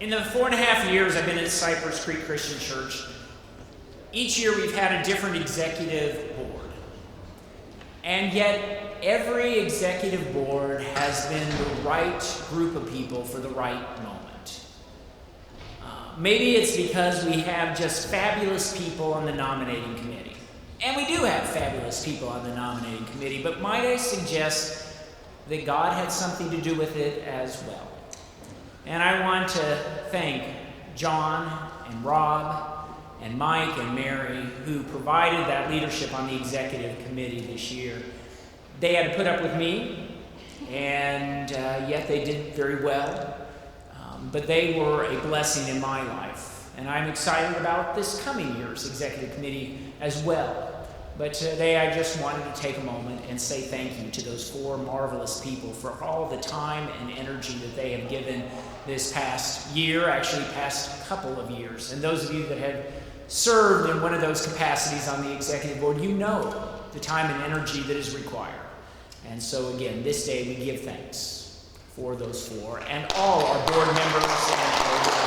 In the 4.5 years I've been at Cypress Creek Christian Church, each year we've had a different executive board. And yet every executive board has been the right group of people for the right moment. Maybe it's because we have just fabulous people on the nominating committee. And we do have fabulous people on the nominating committee, but might I suggest that God had something to do with it as well. And I want to thank John and Rob and Mike and Mary who provided that leadership on the executive committee this year. They had to put up with me, and yet they did very well. But they were a blessing in my life. And I'm excited about this coming year's executive committee as well. But today I just wanted to take a moment and say thank you to those 4 marvelous people for all the time and energy that they have given this past year, actually past couple of years. And those of you that have served in one of those capacities on the executive board, you know the time and energy that is required. And so again, this day we give thanks for those 4 and all our board members and elders.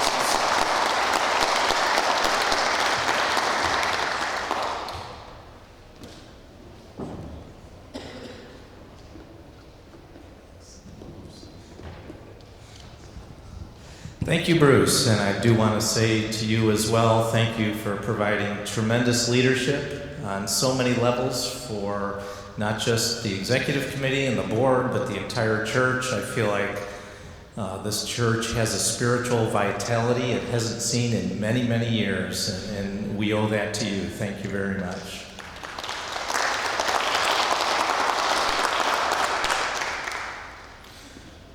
Thank you, Bruce, and I do want to say to you as well, thank you for providing tremendous leadership on so many levels for not just the executive committee and the board, but the entire church. I feel like this church has a spiritual vitality it hasn't seen in many, many years, and we owe that to you. Thank you very much.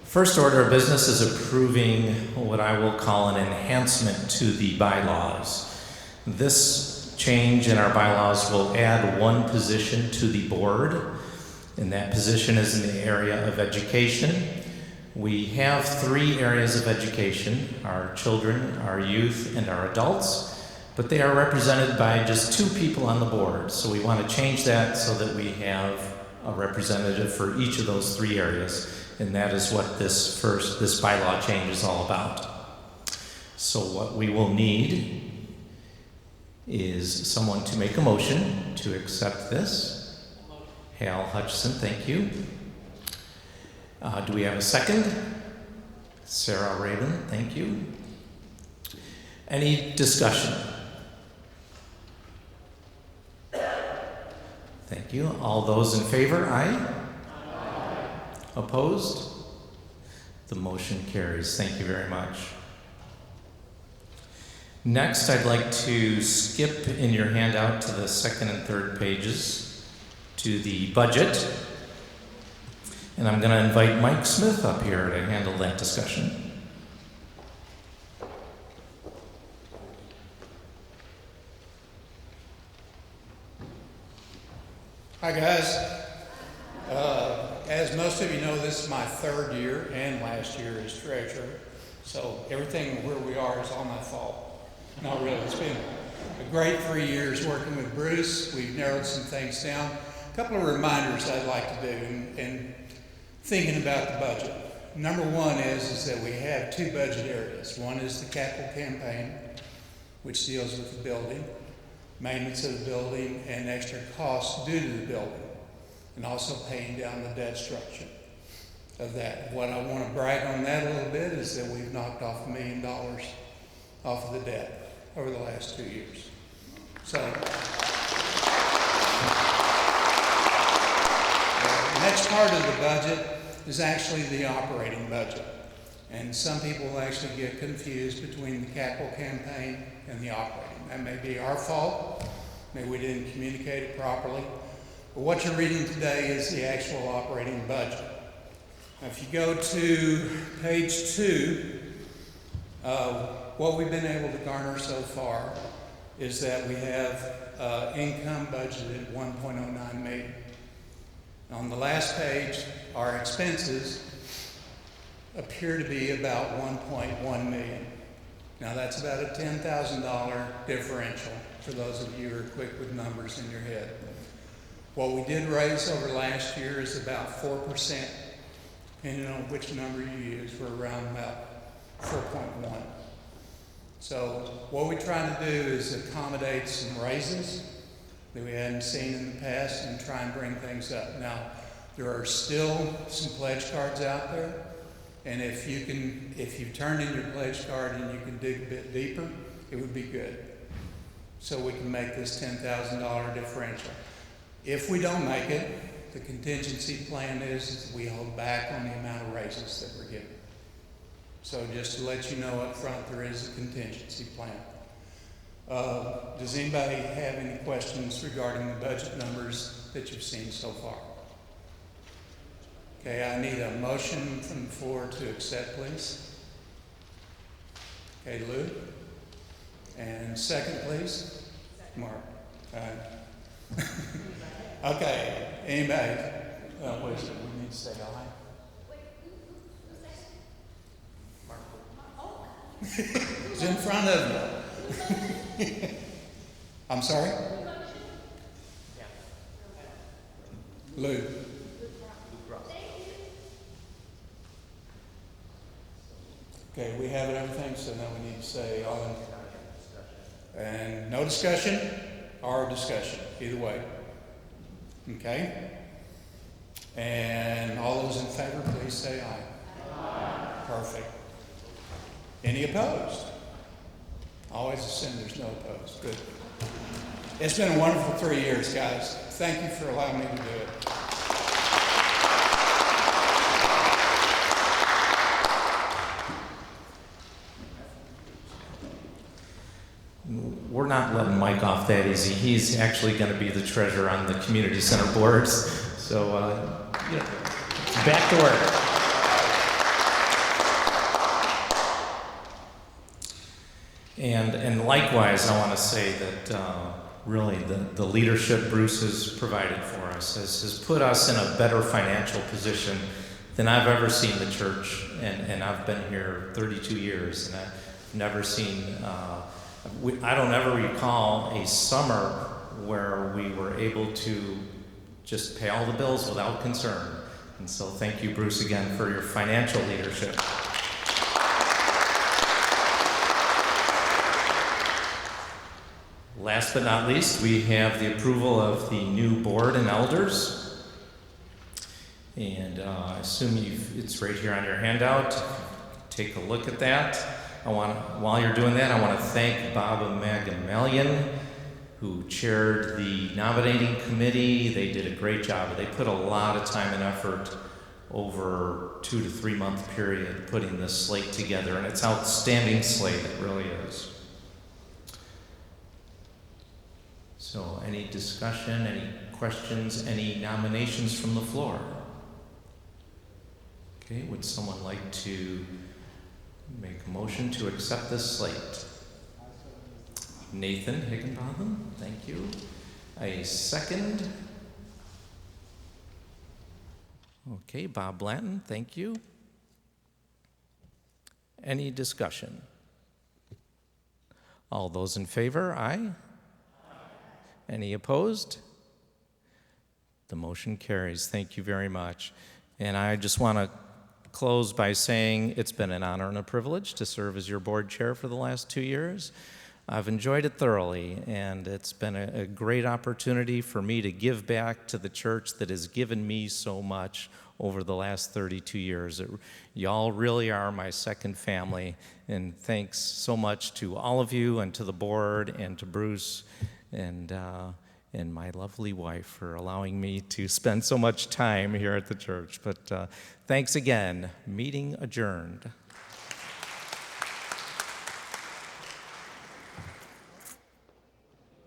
First order of business is approving what I will call an enhancement to the bylaws. This change in our bylaws will add 1 position to the board, and that position is in the area of education. We have 3 areas of education: our children, our youth, and our adults, but they are represented by just 2 people on the board. So we want to change that so that we have a representative for each of those 3 areas. And that is what this bylaw change is all about. So what we will need is someone to make a motion to accept this. Hal Hutchison, thank you. Do we have a second? Sarah Rabin, thank you. Any discussion? Thank you. All those in favor, aye? Opposed? The motion carries. Thank you very much. Next, I'd like to skip in your handout to the 2nd and 3rd pages to the budget. And I'm going to invite Mike Smith up here to handle that discussion. Hi, guys. As most of you know, this is my 3rd year and last year as treasurer. So everything where we are is all my fault. No, really, it's been a great 3 years working with Bruce. We've narrowed some things down. A couple of reminders I'd like to do in thinking about the budget. Number 1 is that we have 2 budget areas. One is the capital campaign, which deals with the building, maintenance of the building, and extra costs due to the building, and also paying down the debt structure of that. What I want to brag on that a little bit is that we've knocked off $1 million off of the debt over the last 2 years. So the next part of the budget is actually the operating budget. And some people will actually get confused between the capital campaign and the operating. That may be our fault. Maybe we didn't communicate it properly. But what you're reading today is the actual operating budget. Now, if you go to page 2, what we've been able to garner so far is that we have income budgeted at $1.09 million. On the last page, our expenses appear to be about $1.1 million. Now that's about a $10,000 differential for those of you who are quick with numbers in your head. What we did raise over last year is about 4%, depending on which number you use. We're around about 4.1. So what we're trying to do is accommodate some raises that we hadn't seen in the past and try and bring things up. Now, there are still some pledge cards out there, and if you've turned in your pledge card and you can dig a bit deeper, it would be good. So we can make this $10,000 differential. If we don't make it, the contingency plan is we hold back on the amount of raises that we're given. So just to let you know up front, there is a contingency plan. Does anybody have any questions regarding the budget numbers that you've seen so far? Okay, I need a motion from the floor to accept, please. Okay, Lou. And second, please. Mark. Okay, anybody? What is it? We need to say aye. It's in front of you. I'm sorry? Lou. Okay, we have everything, so now we need to say all in. And no discussion or discussion, either way. Okay? And all those in favor, please say aye. Aye. Perfect. Any opposed? Always assume there's no opposed. Good. It's been a wonderful 3 years, guys. Thank you for allowing me to do it. We're not letting Mike off that easy. He's actually going to be the treasurer on the community center boards. So, back to work. And likewise, I want to say that really the leadership Bruce has provided for us has put us in a better financial position than I've ever seen the church. And I've been here 32 years, and I've never seen, I don't ever recall a summer where we were able to just pay all the bills without concern. And so thank you, Bruce, again, for your financial leadership. Last but not least, we have the approval of the new board and elders. And I assume it's right here on your handout. Take a look at that. While you're doing that, I want to thank Bob and Meg and Melian, who chaired the nominating committee. They did a great job. They put a lot of time and effort over 2 to 3 month period putting this slate together, and it's an outstanding slate, it really is. So any discussion, any questions, any nominations from the floor? Okay, would someone like to make a motion to accept this slate? Nathan Higginbotham, thank you. A second? Okay, Bob Blanton, thank you. Any discussion? All those in favor, aye? Any opposed? The motion carries. Thank you very much. And I just want to close by saying it's been an honor and a privilege to serve as your board chair for the last 2 years. I've enjoyed it thoroughly, and it's been a great opportunity for me to give back to the church that has given me so much over the last 32 years. Y'all really are my second family, and thanks so much to all of you and to the board and to Bruce and my lovely wife for allowing me to spend so much time here at the church. But thanks again. Meeting adjourned.